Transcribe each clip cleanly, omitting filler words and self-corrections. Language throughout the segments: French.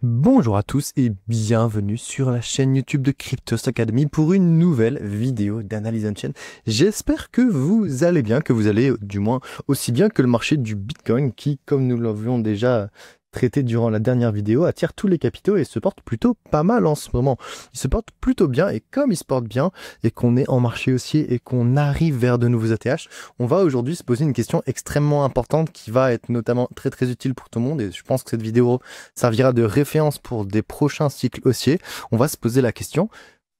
Bonjour à tous et bienvenue sur la chaîne YouTube de Cryptos Academy pour une nouvelle vidéo d'analyse on-chain. J'espère que vous allez bien, que vous allez du moins aussi bien que le marché du Bitcoin qui, comme nous l'avions déjà traité durant la dernière vidéo, attire tous les capitaux et se porte plutôt pas mal en ce moment. Il se porte plutôt bien et comme il se porte bien et qu'on est en marché haussier et qu'on arrive vers de nouveaux ATH, on va aujourd'hui se poser une question extrêmement importante qui va être notamment très utile pour tout le monde et je pense que cette vidéo servira de référence pour des prochains cycles haussiers. On va se poser la question,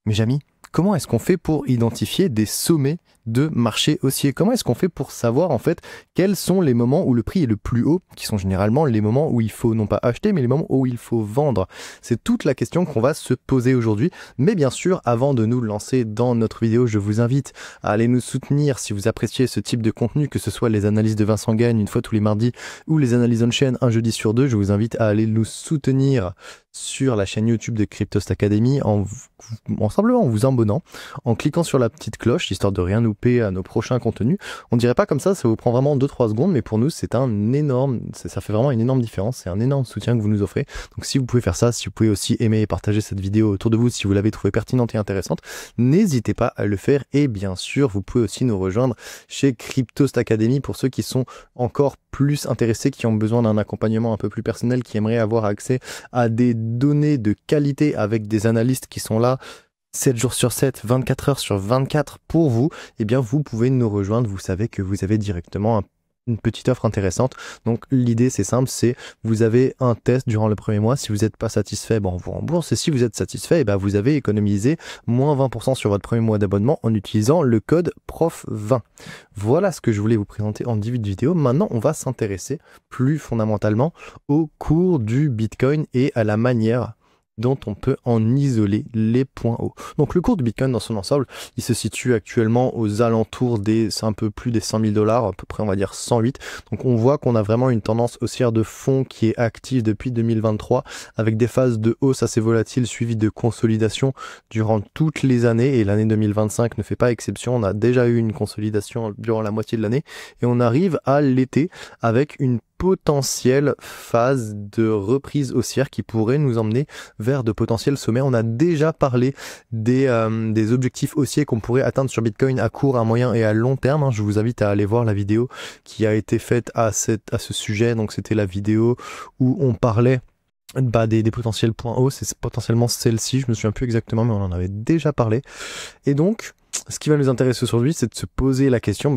mes amis, comment est-ce qu'on fait pour identifier des sommets de marché haussier? Comment est-ce qu'on fait pour savoir en fait quels sont les moments où le prix est le plus haut, qui sont généralement les moments où il faut non pas acheter, mais les moments où il faut vendre? C'est toute la question qu'on va se poser aujourd'hui. Mais bien sûr, avant de nous lancer dans notre vidéo, je vous invite à aller nous soutenir si vous appréciez ce type de contenu, que ce soit les analyses de Vincent Gagne une fois tous les mardis ou les analyses on-chain un jeudi sur deux. Je vous invite à aller nous soutenir sur la chaîne YouTube de Cryptos Academy simplement en vous abonnant, en cliquant sur la petite cloche, histoire de rien louper à nos prochains contenus. On dirait pas comme ça vous prend vraiment 2-3 secondes, mais pour nous c'est un énorme, ça fait vraiment une énorme différence, c'est un énorme soutien que vous nous offrez. Donc si vous pouvez faire ça, si vous pouvez aussi aimer et partager cette vidéo autour de vous, si vous l'avez trouvée pertinente et intéressante, n'hésitez pas à le faire. Et bien sûr, vous pouvez aussi nous rejoindre chez Cryptos Academy pour ceux qui sont encore plus intéressés, qui ont besoin d'un accompagnement un peu plus personnel, qui aimeraient avoir accès à des données de qualité avec des analystes qui sont là 7 jours sur 7, 24 heures sur 24 pour vous. Eh bien, vous pouvez nous rejoindre. Vous savez que vous avez directement une petite offre intéressante. Donc l'idée c'est simple, c'est vous avez un test durant le premier mois. Si vous n'êtes pas satisfait, on vous rembourse. Et si vous êtes satisfait, vous avez économisé moins 20% sur votre premier mois d'abonnement en utilisant le code PROF20. Voilà ce que je voulais vous présenter en début de vidéo. Maintenant, on va s'intéresser plus fondamentalement au cours du Bitcoin et à la manière dont on peut en isoler les points hauts. Donc le cours du Bitcoin dans son ensemble, il se situe actuellement aux alentours c'est un peu plus des 100 000 $, à peu près on va dire 108. Donc on voit qu'on a vraiment une tendance haussière de fond qui est active depuis 2023, avec des phases de hausse assez volatiles suivies de consolidation durant toutes les années, et l'année 2025 ne fait pas exception. On a déjà eu une consolidation durant la moitié de l'année, et on arrive à l'été avec une potentielle phase de reprise haussière qui pourrait nous emmener vers de potentiels sommets. On a déjà parlé des objectifs haussiers qu'on pourrait atteindre sur Bitcoin à court, à moyen et à long terme. Je vous invite à aller voir la vidéo qui a été faite à ce sujet. Donc c'était la vidéo où on parlait des potentiels points hauts. C'est potentiellement celle-ci, je me souviens plus exactement, mais on en avait déjà parlé. Et donc, ce qui va nous intéresser aujourd'hui, c'est de se poser la question,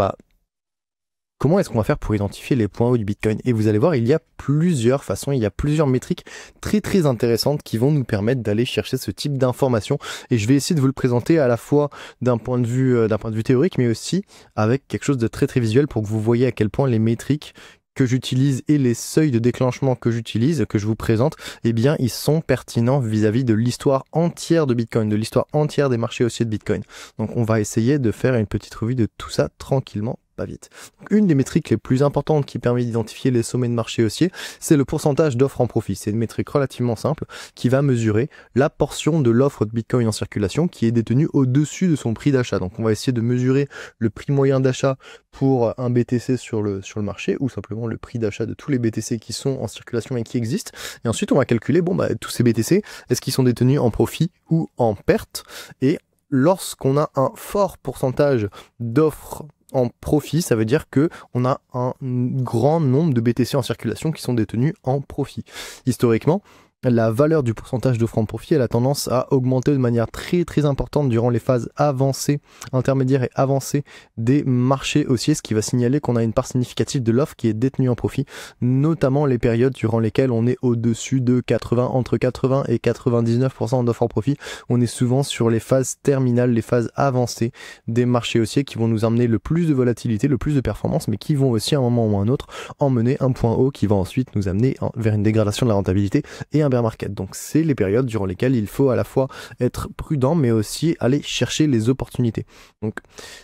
comment est-ce qu'on va faire pour identifier les points hauts du Bitcoin? Et vous allez voir, il y a plusieurs façons, il y a plusieurs métriques très intéressantes qui vont nous permettre d'aller chercher ce type d'informations. Et je vais essayer de vous le présenter à la fois d'un point de vue théorique, mais aussi avec quelque chose de très visuel pour que vous voyez à quel point les métriques que j'utilise et les seuils de déclenchement que j'utilise, que je vous présente, eh bien, ils sont pertinents vis-à-vis de l'histoire entière de Bitcoin, de l'histoire entière des marchés haussiers de Bitcoin. Donc, on va essayer de faire une petite revue de tout ça tranquillement, pas vite. Donc, une des métriques les plus importantes qui permet d'identifier les sommets de marché haussier, c'est le pourcentage d'offres en profit. C'est une métrique relativement simple qui va mesurer la portion de l'offre de Bitcoin en circulation qui est détenue au-dessus de son prix d'achat. Donc on va essayer de mesurer le prix moyen d'achat pour un BTC sur le marché, ou simplement le prix d'achat de tous les BTC qui sont en circulation et qui existent. Et ensuite on va calculer, tous ces BTC, est-ce qu'ils sont détenus en profit ou en perte? Et lorsqu'on a un fort pourcentage d'offres en profit, ça veut dire que on a un grand nombre de BTC en circulation qui sont détenus en profit. Historiquement, la valeur du pourcentage d'offres en profit, elle a tendance à augmenter de manière très importante durant les phases avancées, intermédiaires et avancées des marchés haussiers, ce qui va signaler qu'on a une part significative de l'offre qui est détenue en profit, notamment les périodes durant lesquelles on est au-dessus de entre 80 et 99% d'offres en profit. On est souvent sur les phases terminales, les phases avancées des marchés haussiers qui vont nous amener le plus de volatilité, le plus de performance, mais qui vont aussi à un moment ou à un autre emmener un point haut qui va ensuite nous amener vers une dégradation de la rentabilité et un bear market. Donc c'est les périodes durant lesquelles il faut à la fois être prudent mais aussi aller chercher les opportunités. Donc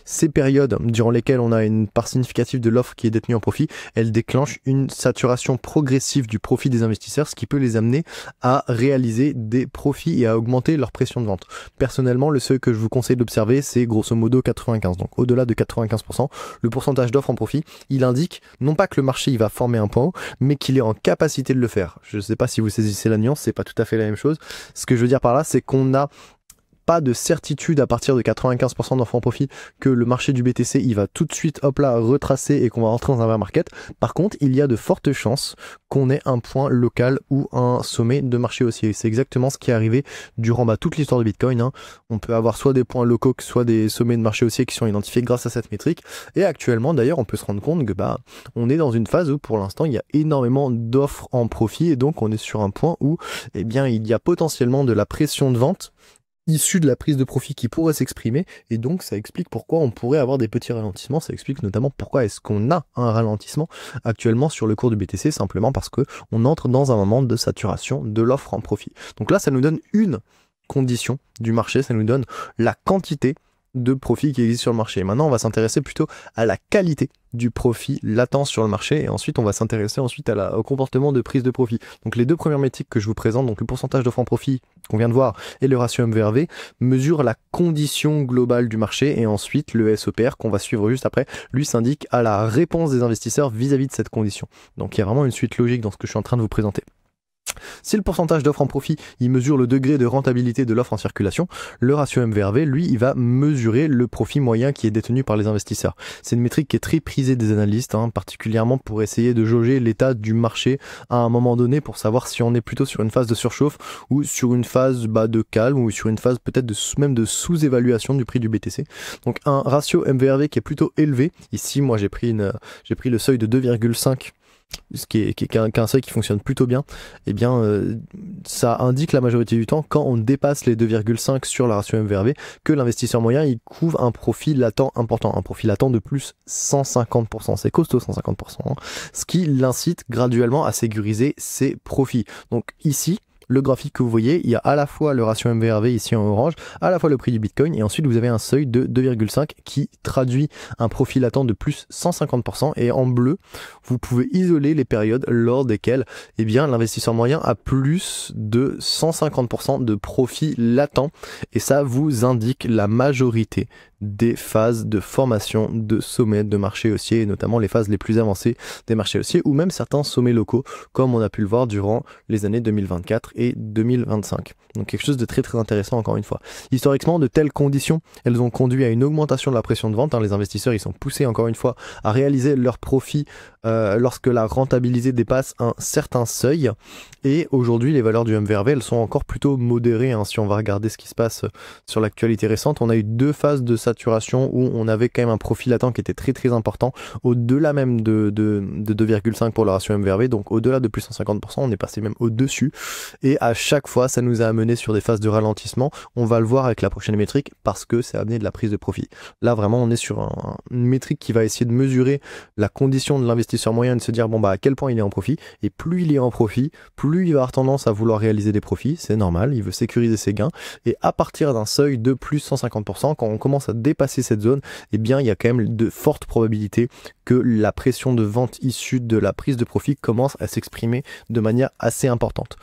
ces périodes durant lesquelles on a une part significative de l'offre qui est détenue en profit, elles déclenchent une saturation progressive du profit des investisseurs, ce qui peut les amener à réaliser des profits et à augmenter leur pression de vente. Personnellement, le seuil que je vous conseille d'observer, c'est grosso modo 95. Donc au-delà de 95%, le pourcentage d'offres en profit, il indique non pas que le marché il va former un point haut, mais qu'il est en capacité de le faire. Je ne sais pas si vous saisissez la nuance, c'est pas tout à fait la même chose. Ce que je veux dire par là, c'est qu'on n'a pas de certitude à partir de 95% d'offres profit que le marché du BTC il va tout de suite hop là retracer et qu'on va rentrer dans un bear market. Par contre, il y a de fortes chances qu'on ait un point local ou un sommet de marché haussier. C'est exactement ce qui est arrivé durant toute l'histoire de Bitcoin, hein. On peut avoir soit des points locaux, soit des sommets de marché haussier qui sont identifiés grâce à cette métrique. Et actuellement, d'ailleurs, on peut se rendre compte que on est dans une phase où pour l'instant il y a énormément d'offres en profit et donc on est sur un point où il y a potentiellement de la pression de vente issu de la prise de profit qui pourrait s'exprimer, et donc ça explique pourquoi on pourrait avoir des petits ralentissements. Ça explique notamment pourquoi est-ce qu'on a un ralentissement actuellement sur le cours du BTC, simplement parce que on entre dans un moment de saturation de l'offre en profit. Donc là, ça nous donne une condition du marché, ça nous donne la quantité de profit qui existe sur le marché. Maintenant, on va s'intéresser plutôt à la qualité du profit latent sur le marché, et ensuite on va s'intéresser au comportement de prise de profit. Donc les deux premières métriques que je vous présente, donc le pourcentage de francs profit qu'on vient de voir et le ratio MVRV, mesurent la condition globale du marché, et ensuite le SOPR qu'on va suivre juste après, lui s'indique à la réponse des investisseurs vis-à-vis de cette condition. Donc il y a vraiment une suite logique dans ce que je suis en train de vous présenter. Si le pourcentage d'offres en profit, il mesure le degré de rentabilité de l'offre en circulation, le ratio MVRV, lui, il va mesurer le profit moyen qui est détenu par les investisseurs. C'est une métrique qui est très prisée des analystes, particulièrement pour essayer de jauger l'état du marché à un moment donné, pour savoir si on est plutôt sur une phase de surchauffe ou sur une phase de calme, ou sur une phase peut-être même de sous-évaluation du prix du BTC. Donc un ratio MVRV qui est plutôt élevé. Ici, moi, j'ai pris le seuil de 2,5, ce qui est un seuil qui fonctionne plutôt bien. Ça indique la majorité du temps, quand on dépasse les 2,5 sur la ratio MVRV, que l'investisseur moyen il couvre un profit latent important, un profit latent de plus 150%. C'est costaud 150%, ce qui l'incite graduellement à sécuriser ses profits. Donc ici, le graphique que vous voyez, il y a à la fois le ratio MVRV ici en orange, à la fois le prix du Bitcoin, et ensuite vous avez un seuil de 2,5 qui traduit un profit latent de plus 150%, et en bleu, vous pouvez isoler les périodes lors desquelles l'investisseur moyen a plus de 150% de profit latent, et ça vous indique la majorité des phases de formation de sommets de marché haussier, et notamment les phases les plus avancées des marchés haussiers, ou même certains sommets locaux, comme on a pu le voir durant les années 2024 et 2025. Donc quelque chose de très très intéressant encore une fois. Historiquement, de telles conditions, elles ont conduit à une augmentation de la pression de vente. Les investisseurs, ils sont poussés encore une fois à réaliser leurs profits lorsque la rentabilité dépasse un certain seuil. Et aujourd'hui, les valeurs du MVRV, elles sont encore plutôt modérées. Si on va regarder ce qui se passe sur l'actualité récente, on a eu deux phases de saturation où on avait quand même un profit latent qui était très très important, au-delà même de 2,5 pour le ratio MVRV, donc au-delà de plus 150%, on est passé même au-dessus. Et à chaque fois, ça nous a amené sur des phases de ralentissement. On va le voir avec la prochaine métrique, parce que c'est amené de la prise de profit. Là, vraiment, on est sur une métrique qui va essayer de mesurer la condition de l'investisseur moyen, de se dire, à quel point il est en profit. Et plus il est en profit, plus il va avoir tendance à vouloir réaliser des profits. C'est normal, il veut sécuriser ses gains. Et à partir d'un seuil de plus 150%, quand on commence à dépasser cette zone, il y a quand même de fortes probabilités que la pression de vente issue de la prise de profit commence à s'exprimer de manière assez importante.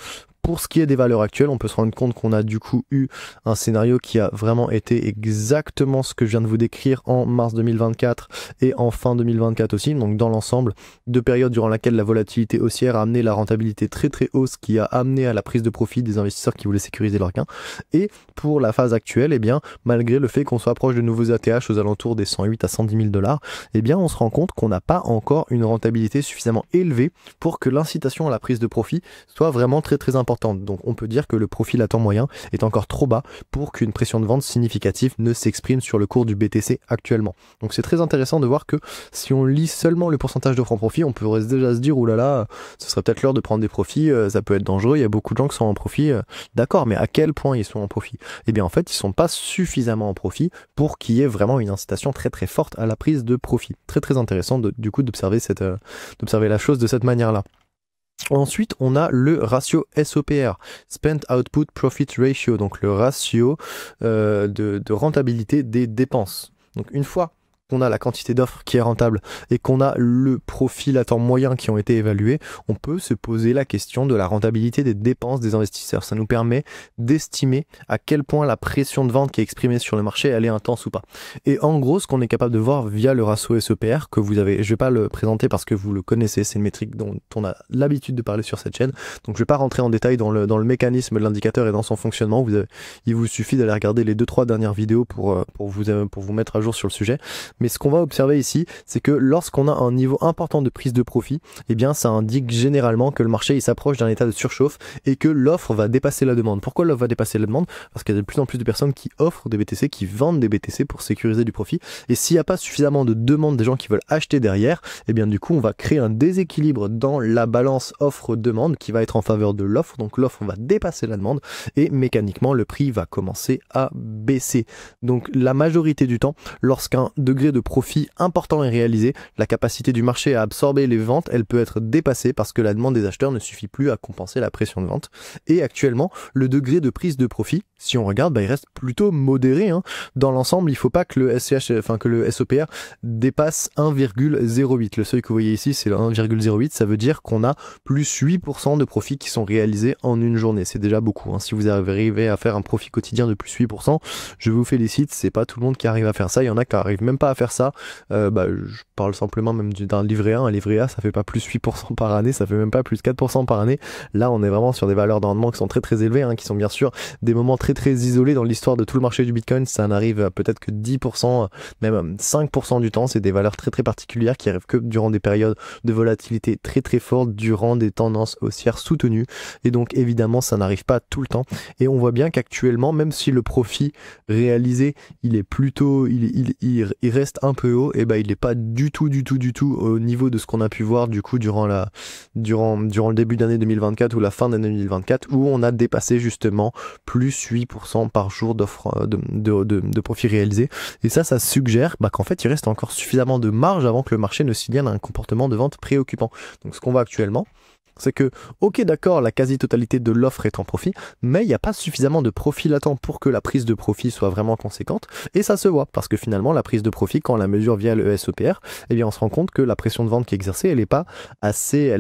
Pour ce qui est des valeurs actuelles, on peut se rendre compte qu'on a du coup eu un scénario qui a vraiment été exactement ce que je viens de vous décrire en mars 2024 et en fin 2024 aussi. Donc dans l'ensemble, deux périodes durant lesquelles la volatilité haussière a amené la rentabilité très très hausse, qui a amené à la prise de profit des investisseurs qui voulaient sécuriser leurs gains. Et pour la phase actuelle, malgré le fait qu'on soit proche de nouveaux ATH aux alentours des 108 à 110 000 $, on se rend compte qu'on n'a pas encore une rentabilité suffisamment élevée pour que l'incitation à la prise de profit soit vraiment très très importante. Donc on peut dire que le profit latent moyen est encore trop bas pour qu'une pression de vente significative ne s'exprime sur le cours du BTC actuellement. Donc c'est très intéressant de voir que si on lit seulement le pourcentage d'offres en profit, on pourrait déjà se dire, oulala, ce serait peut-être l'heure de prendre des profits, ça peut être dangereux, il y a beaucoup de gens qui sont en profit, d'accord, mais à quel point ils sont en profit? En fait, ils sont pas suffisamment en profit pour qu'il y ait vraiment une incitation très très forte à la prise de profit. Très très intéressant du coup d'observer la chose de cette manière-là. Ensuite, on a le ratio SOPR, Spent Output Profit Ratio, donc le ratio de rentabilité des dépenses. Donc une fois qu'on a la quantité d'offres qui est rentable et qu'on a le profil à temps moyen qui ont été évalués, on peut se poser la question de la rentabilité des dépenses des investisseurs. Ça nous permet d'estimer à quel point la pression de vente qui est exprimée sur le marché, elle est intense ou pas. Et en gros, ce qu'on est capable de voir via le ratio SEPR que vous avez, je vais pas le présenter parce que vous le connaissez, c'est une métrique dont on a l'habitude de parler sur cette chaîne, donc je vais pas rentrer en détail dans le mécanisme de l'indicateur et dans son fonctionnement. Il vous suffit d'aller regarder les 2-3 dernières vidéos pour vous mettre à jour sur le sujet. Mais ce qu'on va observer ici, c'est que lorsqu'on a un niveau important de prise de profit, eh bien ça indique généralement que le marché il s'approche d'un état de surchauffe et que l'offre va dépasser la demande. Pourquoi l'offre va dépasser la demande? Parce qu'il y a de plus en plus de personnes qui offrent des BTC, qui vendent des BTC pour sécuriser du profit. Et s'il n'y a pas suffisamment de demande des gens qui veulent acheter derrière, eh bien du coup on va créer un déséquilibre dans la balance offre-demande qui va être en faveur de l'offre. Donc l'offre va dépasser la demande et mécaniquement le prix va commencer à baisser. Donc la majorité du temps, lorsqu'un degré de profit important est réalisé, la capacité du marché à absorber les ventes, elle peut être dépassée parce que la demande des acheteurs ne suffit plus à compenser la pression de vente. Et actuellement, le degré de prise de profit, si on regarde, il reste plutôt modéré. Dans l'ensemble, il ne faut pas que le SEPR dépasse 1,08. Le seuil que vous voyez ici, c'est le 1,08. Ça veut dire qu'on a plus 8% de profits qui sont réalisés en une journée. C'est déjà beaucoup. Si vous arrivez à faire un profit quotidien de plus 8%, je vous félicite. C'est pas tout le monde qui arrive à faire ça. Il y en a qui n'arrivent même pas à faire ça. Je parle simplement même d'un livret A. Un livret A, ça fait pas plus 8% par année, ça fait même pas plus 4% par année. Là, on est vraiment sur des valeurs de rendement qui sont très très élevées, qui sont bien sûr des moments très très isolés dans l'histoire de tout le marché du Bitcoin. Ça n'arrive peut-être que 10%, même 5% du temps. C'est des valeurs très très particulières qui arrivent que durant des périodes de volatilité très très fortes, durant des tendances haussières soutenues. Et donc évidemment, ça n'arrive pas tout le temps. Et on voit bien qu'actuellement, même si le profit réalisé, il est plutôt, il reste un peu haut, et il n'est pas du tout au niveau de ce qu'on a pu voir du coup durant le début d'année 2024 ou la fin d'année 2024 où on a dépassé justement plus 8% par jour d'offres de profit réalisé. Et ça suggère qu'en fait il reste encore suffisamment de marge avant que le marché ne signale un comportement de vente préoccupant. Donc ce qu'on voit actuellement, c'est que, ok d'accord, la quasi-totalité de l'offre est en profit, mais il n'y a pas suffisamment de profit latent pour que la prise de profit soit vraiment conséquente, et ça se voit, parce que finalement la prise de profit, quand on la mesure via le SEPR, eh bien on se rend compte que la pression de vente qui est exercée, elle n'est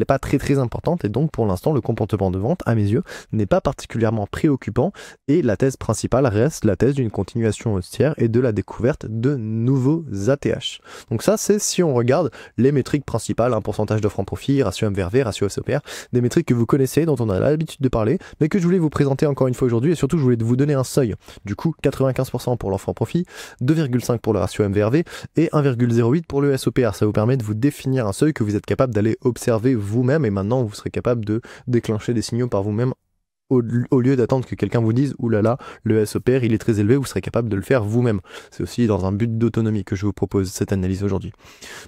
pas très très importante, et donc pour l'instant le comportement de vente, à mes yeux, n'est pas particulièrement préoccupant, et la thèse principale reste la thèse d'une continuation haussière et de la découverte de nouveaux ATH. Donc ça c'est si on regarde les métriques principales, pourcentage d'offre en profit, ratio MVRV, ratio SEPR, des métriques que vous connaissez, dont on a l'habitude de parler, mais que je voulais vous présenter encore une fois aujourd'hui, et surtout je voulais vous donner un seuil. Du coup, 95% pour l'offre en profit, 2,5 pour le ratio MVRV et 1,08 pour le SEPR. Ça vous permet de vous définir un seuil que vous êtes capable d'aller observer vous-même, et maintenant vous serez capable de déclencher des signaux par vous-même au lieu d'attendre que quelqu'un vous dise « Ouh là là, le SEPR il est très élevé », vous serez capable de le faire vous-même. C'est aussi dans un but d'autonomie que je vous propose cette analyse aujourd'hui.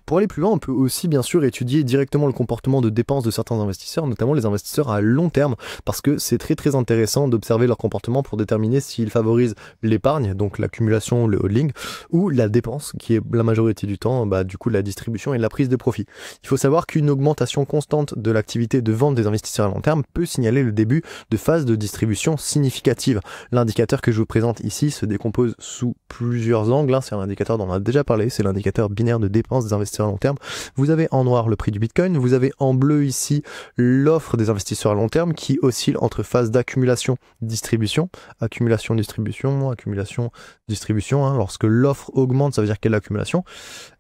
Pour aller plus loin, on peut aussi bien sûr étudier directement le comportement de dépenses de certains investisseurs, notamment les investisseurs à long terme, parce que c'est très très intéressant d'observer leur comportement pour déterminer s'ils favorisent l'épargne, donc l'accumulation, le holding, ou la dépense, qui est la majorité du temps, du coup la distribution et la prise de profit. Il faut savoir qu'une augmentation constante de l'activité de vente des investisseurs à long terme peut signaler le début de phase de distribution significative. L'indicateur que je vous présente ici se décompose sous plusieurs angles. C'est un indicateur dont on a déjà parlé, c'est l'indicateur binaire de dépenses des investisseurs à long terme. Vous avez en noir le prix du Bitcoin, vous avez en bleu ici l'offre des investisseurs à long terme qui oscille entre phase d'accumulation, distribution, accumulation, distribution, accumulation, distribution. Lorsque l'offre augmente, ça veut dire qu'il y a l'accumulation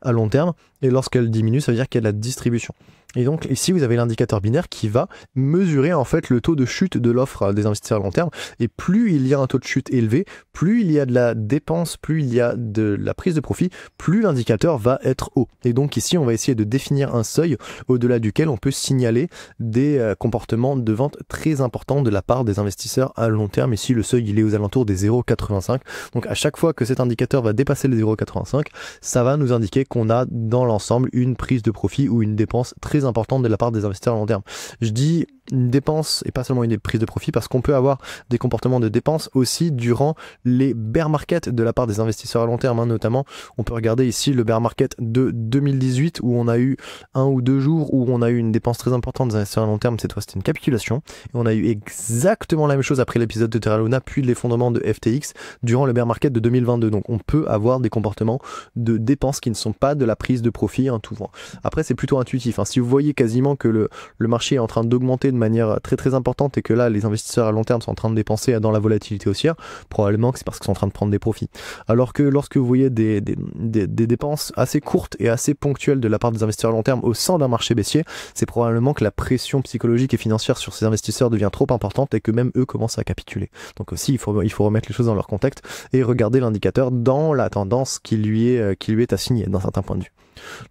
à long terme, et lorsqu'elle diminue, ça veut dire qu'il y a de la distribution. Et donc ici vous avez l'indicateur binaire qui va mesurer en fait le taux de chute de l'offre des investisseurs à long terme, et plus il y a un taux de chute élevé, plus il y a de la dépense, plus il y a de la prise de profit, plus l'indicateur va être haut. Et donc ici on va essayer de définir un seuil au-delà duquel on peut signaler des comportements de vente très importants de la part des investisseurs à long terme. Ici le seuil il est aux alentours des 0,85. Donc à chaque fois que cet indicateur va dépasser les 0,85, ça va nous indiquer qu'on a dans l'ensemble une prise de profit ou une dépense très importante de la part des investisseurs à long terme. Je dis une dépense et pas seulement une prise de profit, parce qu'on peut avoir des comportements de dépense aussi durant les bear markets de la part des investisseurs à long terme, hein. Notamment, on peut regarder ici le bear market de 2018 où on a eu 1 ou 2 jours où on a eu une dépense très importante des investisseurs à long terme. Cette fois, c'était une capitulation. Et on a eu exactement la même chose après l'épisode de Terra Luna, puis l'effondrement de FTX durant le bear market de 2022. Donc, on peut avoir des comportements de dépenses qui ne sont pas de la prise de profit, hein, tout vent. Après, c'est plutôt intuitif, hein. Si vous voyez quasiment que le marché est en train d'augmenter de manière très très importante et que là, les investisseurs à long terme sont en train de dépenser dans la volatilité haussière, probablement que c'est parce qu'ils sont en train de prendre des profits. Alors que lorsque vous voyez des dépenses assez courtes et assez ponctuelles de la part des investisseurs à long terme au sein d'un marché baissier, c'est probablement que la pression psychologique et financière sur ces investisseurs devient trop importante et que même eux commencent à capituler. Donc aussi, il faut remettre les choses dans leur contexte et regarder l'indicateur dans la tendance qui lui est assignée d'un certain point de vue.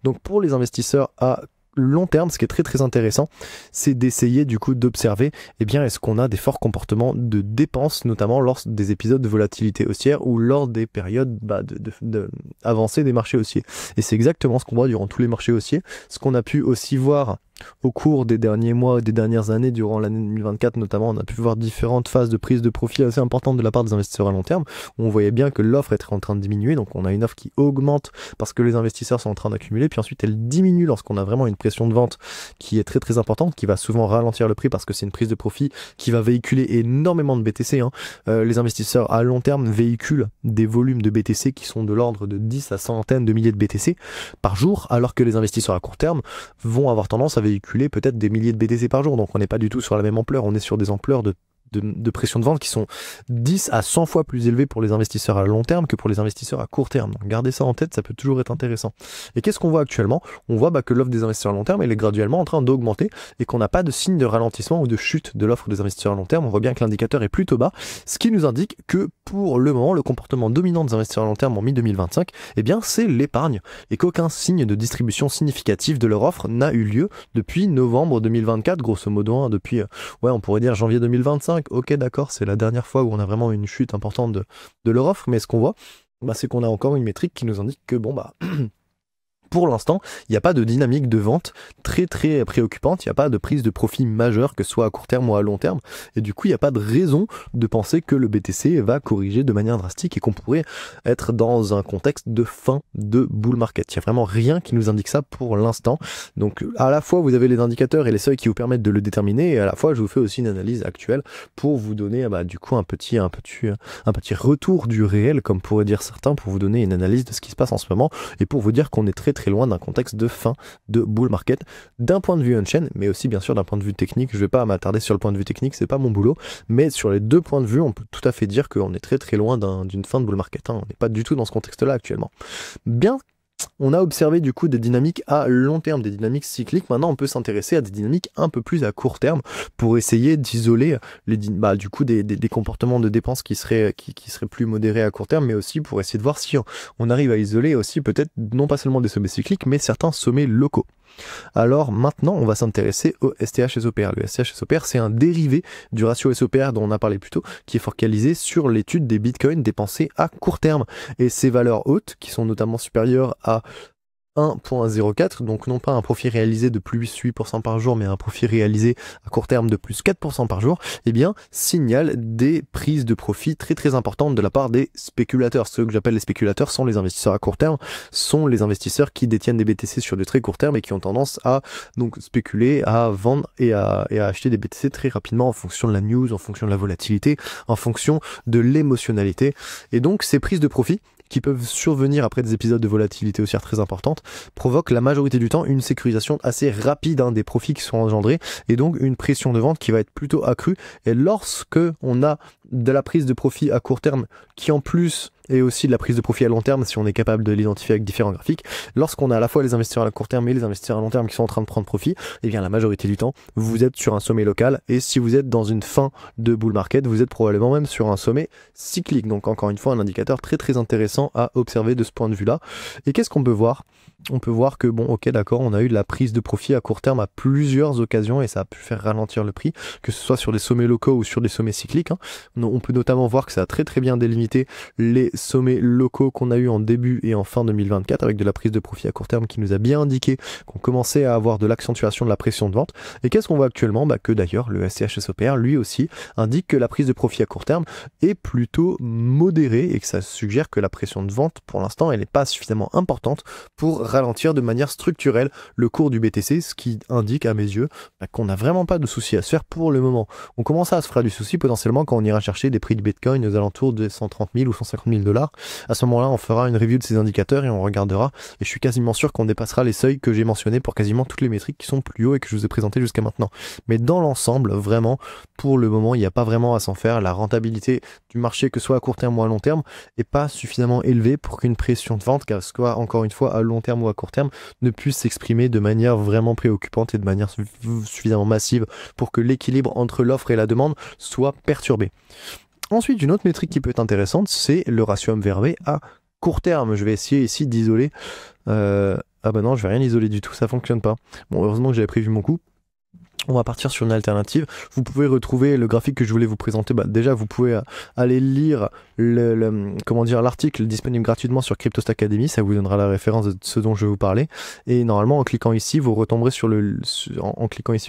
Donc pour les investisseurs à long terme, ce qui est très très intéressant, c'est d'essayer du coup d'observer, eh bien, est-ce qu'on a des forts comportements de dépenses, notamment lors des épisodes de volatilité haussière ou lors des périodes avancées des marchés haussiers. Et c'est exactement ce qu'on voit durant tous les marchés haussiers, ce qu'on a pu aussi voir au cours des derniers mois, des dernières années, durant l'année 2024 notamment, on a pu voir différentes phases de prise de profit assez importantes de la part des investisseurs à long terme, où on voyait bien que l'offre était en train de diminuer, donc on a une offre qui augmente parce que les investisseurs sont en train d'accumuler, puis ensuite elle diminue lorsqu'on a vraiment une pression de vente qui est très très importante, qui va souvent ralentir le prix parce que c'est une prise de profit qui va véhiculer énormément de BTC, hein. Les investisseurs à long terme véhiculent des volumes de BTC qui sont de l'ordre de 10 à centaines de milliers de BTC par jour, alors que les investisseurs à court terme vont avoir tendance à véhiculer peut-être des milliers de BTC par jour. Donc on n'est pas du tout sur la même ampleur, on est sur des ampleurs de pression de vente qui sont 10 à 100 fois plus élevées pour les investisseurs à long terme que pour les investisseurs à court terme. Donc gardez ça en tête, ça peut toujours être intéressant. Et qu'est-ce qu'on voit actuellement? On voit que l'offre des investisseurs à long terme elle est graduellement en train d'augmenter et qu'on n'a pas de signe de ralentissement ou de chute de l'offre des investisseurs à long terme. On voit bien que l'indicateur est plutôt bas, ce qui nous indique que pour le moment, le comportement dominant des investisseurs à long terme en mi-2025, eh bien c'est l'épargne et qu'aucun signe de distribution significative de leur offre n'a eu lieu depuis novembre 2024, grosso modo, hein, depuis, on pourrait dire janvier 2025. Ok, d'accord, c'est la dernière fois où on a vraiment une chute importante de leur offre, mais ce qu'on voit, c'est qu'on a encore une métrique qui nous indique que pour l'instant, il n'y a pas de dynamique de vente très très préoccupante, il n'y a pas de prise de profit majeure, que ce soit à court terme ou à long terme, et du coup il n'y a pas de raison de penser que le BTC va corriger de manière drastique et qu'on pourrait être dans un contexte de fin de bull market. Il n'y a vraiment rien qui nous indique ça pour l'instant. Donc à la fois vous avez les indicateurs et les seuils qui vous permettent de le déterminer, et à la fois je vous fais aussi une analyse actuelle pour vous donner du coup un petit retour du réel, comme pourraient dire certains, pour vous donner une analyse de ce qui se passe en ce moment et pour vous dire qu'on est très très loin d'un contexte de fin de bull market d'un point de vue on-chain, mais aussi bien sûr d'un point de vue technique. Je vais pas m'attarder sur le point de vue technique, c'est pas mon boulot, mais sur les deux points de vue, on peut tout à fait dire qu'on est très très loin d'une fin de bull market, hein. On n'est pas du tout dans ce contexte-là actuellement. Bien, on a observé du coup des dynamiques à long terme, des dynamiques cycliques. Maintenant, on peut s'intéresser à des dynamiques un peu plus à court terme pour essayer d'isoler des comportements de dépenses qui seraient plus modérés à court terme, mais aussi pour essayer de voir si on arrive à isoler aussi peut-être non pas seulement des sommets cycliques, mais certains sommets locaux. Alors maintenant, on va s'intéresser au STH-SOPR. Le STH-SOPR, c'est un dérivé du ratio SOPR dont on a parlé plus tôt, qui est focalisé sur l'étude des bitcoins dépensés à court terme. Et ces valeurs hautes, qui sont notamment supérieures à 1.04, donc non pas un profit réalisé de plus 8% par jour, mais un profit réalisé à court terme de plus 4% par jour, eh bien, signale des prises de profit très très importantes de la part des spéculateurs. Ceux que j'appelle les spéculateurs sont les investisseurs à court terme, sont les investisseurs qui détiennent des BTC sur du très court terme et qui ont tendance à donc spéculer, à vendre et à acheter des BTC très rapidement en fonction de la news, en fonction de la volatilité, en fonction de l'émotionnalité. Et donc, ces prises de profit qui peuvent survenir après des épisodes de volatilité haussière très importantes, provoquent la majorité du temps une sécurisation assez rapide des profits qui sont engendrés, et donc une pression de vente qui va être plutôt accrue. Et lorsque on a de la prise de profit à court terme, qui en plus est aussi de la prise de profit à long terme, si on est capable de l'identifier avec différents graphiques, lorsqu'on a à la fois les investisseurs à court terme et les investisseurs à long terme qui sont en train de prendre profit, eh bien la majorité du temps, vous êtes sur un sommet local, et si vous êtes dans une fin de bull market, vous êtes probablement même sur un sommet cyclique. Donc encore une fois, un indicateur très très intéressant à observer de ce point de vue-là. Et qu'est-ce qu'on peut voir? On peut voir que ok d'accord, on a eu de la prise de profit à court terme à plusieurs occasions et ça a pu faire ralentir le prix, que ce soit sur des sommets locaux ou sur des sommets cycliques, hein. On peut notamment voir que ça a très très bien délimité les sommets locaux qu'on a eu en début et en fin 2024 avec de la prise de profit à court terme qui nous a bien indiqué qu'on commençait à avoir de l'accentuation de la pression de vente. Et qu'est-ce qu'on voit actuellement? Que d'ailleurs le SCH-SOPR lui aussi indique que la prise de profit à court terme est plutôt modérée et que ça suggère que la pression de vente pour l'instant elle n'est pas suffisamment importante pour ralentir de manière structurelle le cours du BTC, ce qui indique à mes yeux qu'on n'a vraiment pas de souci à se faire pour le moment. On commence à se faire du souci potentiellement quand on ira chercher des prix de Bitcoin aux alentours de 130 000 ou 150 000 $. À ce moment-là, on fera une review de ces indicateurs et on regardera. Et je suis quasiment sûr qu'on dépassera les seuils que j'ai mentionnés pour quasiment toutes les métriques qui sont plus hauts et que je vous ai présentés jusqu'à maintenant. Mais dans l'ensemble, vraiment, pour le moment, il n'y a pas vraiment à s'en faire. La rentabilité du marché, que ce soit à court terme ou à long terme, n'est pas suffisamment élevée pour qu'une pression de vente, qu'elle soit encore une fois à long terme ou à court terme, ne puisse s'exprimer de manière vraiment préoccupante et de manière suffisamment massive pour que l'équilibre entre l'offre et la demande soit perturbé. Ensuite, une autre métrique qui peut être intéressante, c'est le ratio MVRV à court terme. Je vais essayer ici d'isoler. Ah bah non, je vais rien isoler du tout, ça fonctionne pas. Bon, heureusement que j'avais prévu mon coup. On va partir sur une alternative. Vous pouvez retrouver le graphique que je voulais vous présenter. Déjà, vous pouvez aller lire l'article disponible gratuitement sur Cryptost Academy. Ça vous donnera la référence de ce dont je vais vous parler. Et normalement, en cliquant ici, vous retomberez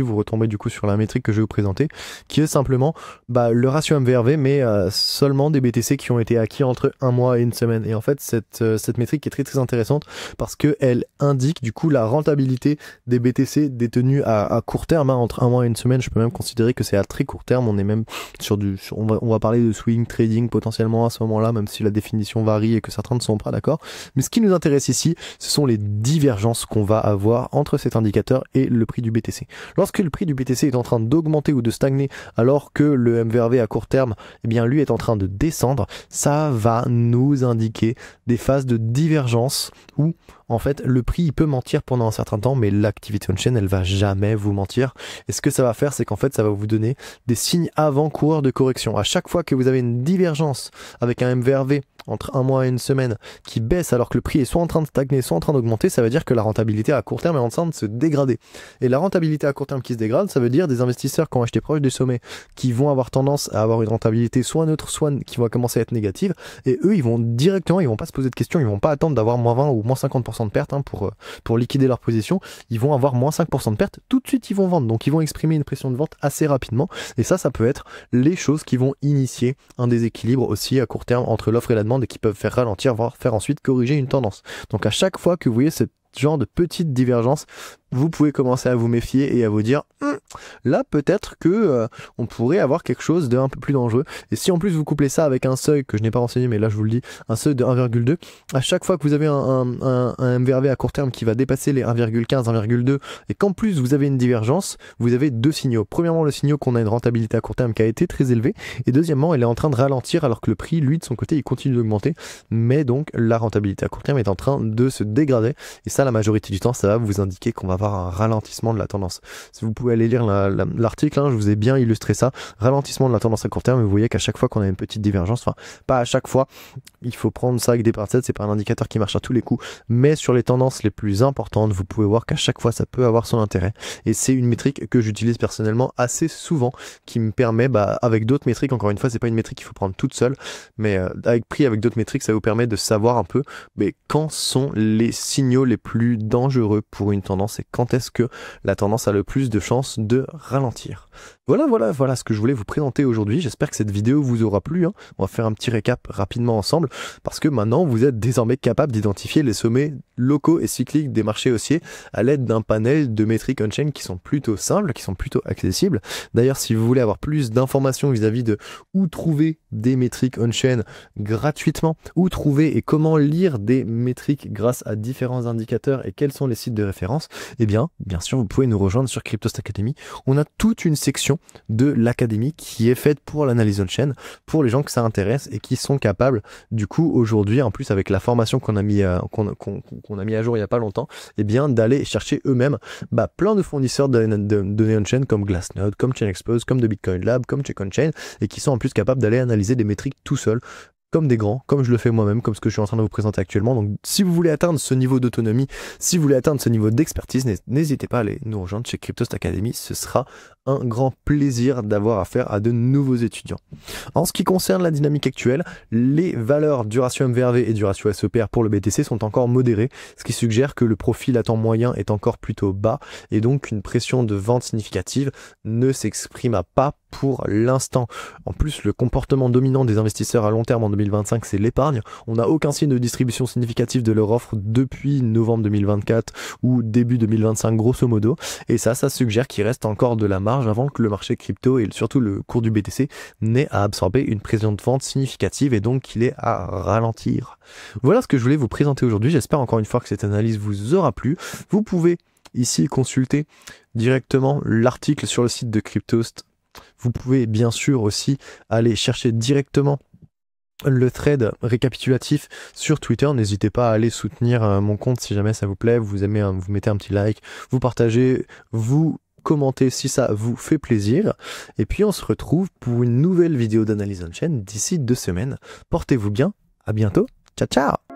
vous retomberez du coup sur la métrique que je vais vous présenter, qui est simplement le ratio MVRV, mais seulement des BTC qui ont été acquis entre un mois et une semaine. Et en fait, cette métrique est très très intéressante parce qu'elle indique du coup la rentabilité des BTC détenus à court terme, entre un mois et une semaine. Je peux même considérer que c'est à très court terme. On est même on va parler de swing trading potentiellement à ce moment-là, même si la définition varie et que certains ne sont pas d'accord. Mais ce qui nous intéresse ici, ce sont les divergences qu'on va avoir entre cet indicateur et le prix du BTC. Lorsque le prix du BTC est en train d'augmenter ou de stagner, alors que le MVRV à court terme, eh bien lui est en train de descendre, ça va nous indiquer des phases de divergence où en fait, le prix, il peut mentir pendant un certain temps, mais l'activité on-chain, elle va jamais vous mentir. Et ce que ça va faire, c'est qu'en fait, ça va vous donner des signes avant-coureurs de correction. À chaque fois que vous avez une divergence avec un MVRV entre un mois et une semaine qui baisse alors que le prix est soit en train de stagner, soit en train d'augmenter, ça veut dire que la rentabilité à court terme est en train de se dégrader. Et la rentabilité à court terme qui se dégrade, ça veut dire des investisseurs qui ont acheté proche des sommets, qui vont avoir tendance à avoir une rentabilité soit neutre, soit qui va commencer à être négative. Et eux, ils vont directement, ils vont pas se poser de questions, ils vont pas attendre d'avoir moins 20 ou moins 50% de perte pour liquider leur position. Ils vont avoir moins 5% de perte, tout de suite ils vont vendre. Donc ils vont exprimer une pression de vente assez rapidement. Et ça peut être les choses qui vont initier un déséquilibre aussi à court terme entre l'offre et la demande et qui peuvent faire ralentir, voire faire ensuite corriger une tendance. Donc à chaque fois que vous voyez ce genre de petite divergence, vous pouvez commencer à vous méfier et à vous dire là peut-être que on pourrait avoir quelque chose d'un peu plus dangereux. Et si en plus vous couplez ça avec un seuil que je n'ai pas renseigné, mais là je vous le dis, un seuil de 1,2, à chaque fois que vous avez un MVRV à court terme qui va dépasser les 1,15, 1,2 et qu'en plus vous avez une divergence, vous avez deux signaux. Premièrement, le signal qu'on a une rentabilité à court terme qui a été très élevée, et deuxièmement, elle est en train de ralentir alors que le prix, lui, de son côté, il continue d'augmenter, mais donc la rentabilité à court terme est en train de se dégrader. Et ça, la majorité du temps, ça va vous indiquer qu'on va avoir un ralentissement de la tendance. Si vous pouvez aller lire l'article, je vous ai bien illustré ça, ralentissement de la tendance à court terme, et vous voyez qu'à chaque fois qu'on a une petite divergence, enfin pas à chaque fois, il faut prendre ça avec des pincettes, c'est pas un indicateur qui marche à tous les coups, mais sur les tendances les plus importantes, vous pouvez voir qu'à chaque fois ça peut avoir son intérêt, et c'est une métrique que j'utilise personnellement assez souvent, qui me permet, avec d'autres métriques, encore une fois c'est pas une métrique qu'il faut prendre toute seule, mais avec d'autres métriques, ça vous permet de savoir un peu quand sont les signaux les plus dangereux pour une tendance et quand est-ce que la tendance a le plus de chances de ralentir. Voilà ce que je voulais vous présenter aujourd'hui. J'espère que cette vidéo vous aura plu. On va faire un petit récap rapidement ensemble parce que maintenant vous êtes désormais capable d'identifier les sommets locaux et cycliques des marchés haussiers à l'aide d'un panel de métriques on-chain qui sont plutôt simples, qui sont plutôt accessibles. D'ailleurs, si vous voulez avoir plus d'informations vis-à-vis de où trouver des métriques on-chain gratuitement, où trouver et comment lire des métriques grâce à différents indicateurs et quels sont les sites de référence, bien sûr, vous pouvez nous rejoindre sur Cryptost Academy. On a toute une section de l'académie qui est faite pour l'analyse on-chain, pour les gens que ça intéresse et qui sont capables, du coup, aujourd'hui, en plus avec la formation qu'on a mis à jour il y a pas longtemps, d'aller chercher eux-mêmes plein de fournisseurs de données on-chain comme Glassnode, comme ChainExpose, comme The Bitcoin Lab, comme CheckOnChain, et qui sont en plus capables d'aller analyser des métriques tout seuls, comme des grands, comme je le fais moi-même, comme ce que je suis en train de vous présenter actuellement. Donc si vous voulez atteindre ce niveau d'autonomie, si vous voulez atteindre ce niveau d'expertise, n'hésitez pas à aller nous rejoindre chez Cryptost Academy, ce sera un grand plaisir d'avoir affaire à de nouveaux étudiants. En ce qui concerne la dynamique actuelle, les valeurs du ratio MVRV et du ratio SEPR pour le BTC sont encore modérées, ce qui suggère que le profil à temps moyen est encore plutôt bas et donc une pression de vente significative ne s'exprime pas pour l'instant. En plus, le comportement dominant des investisseurs à long terme en 2025, c'est l'épargne. On n'a aucun signe de distribution significative de leur offre depuis novembre 2024 ou début 2025 grosso modo. Et ça suggère qu'il reste encore de la marge avant que le marché crypto et surtout le cours du BTC n'ait à absorber une pression de vente significative et donc qu'il est à ralentir. Voilà ce que je voulais vous présenter aujourd'hui. J'espère encore une fois que cette analyse vous aura plu. Vous pouvez ici consulter directement l'article sur le site de Cryptost. Vous pouvez bien sûr aussi aller chercher directement le thread récapitulatif sur Twitter. N'hésitez pas à aller soutenir mon compte si jamais ça vous plaît. Vous aimez, vous mettez un petit like, vous partagez, vous commentez si ça vous fait plaisir. Et puis on se retrouve pour une nouvelle vidéo d'analyse on-chain d'ici 2 semaines. Portez-vous bien, à bientôt, ciao ciao.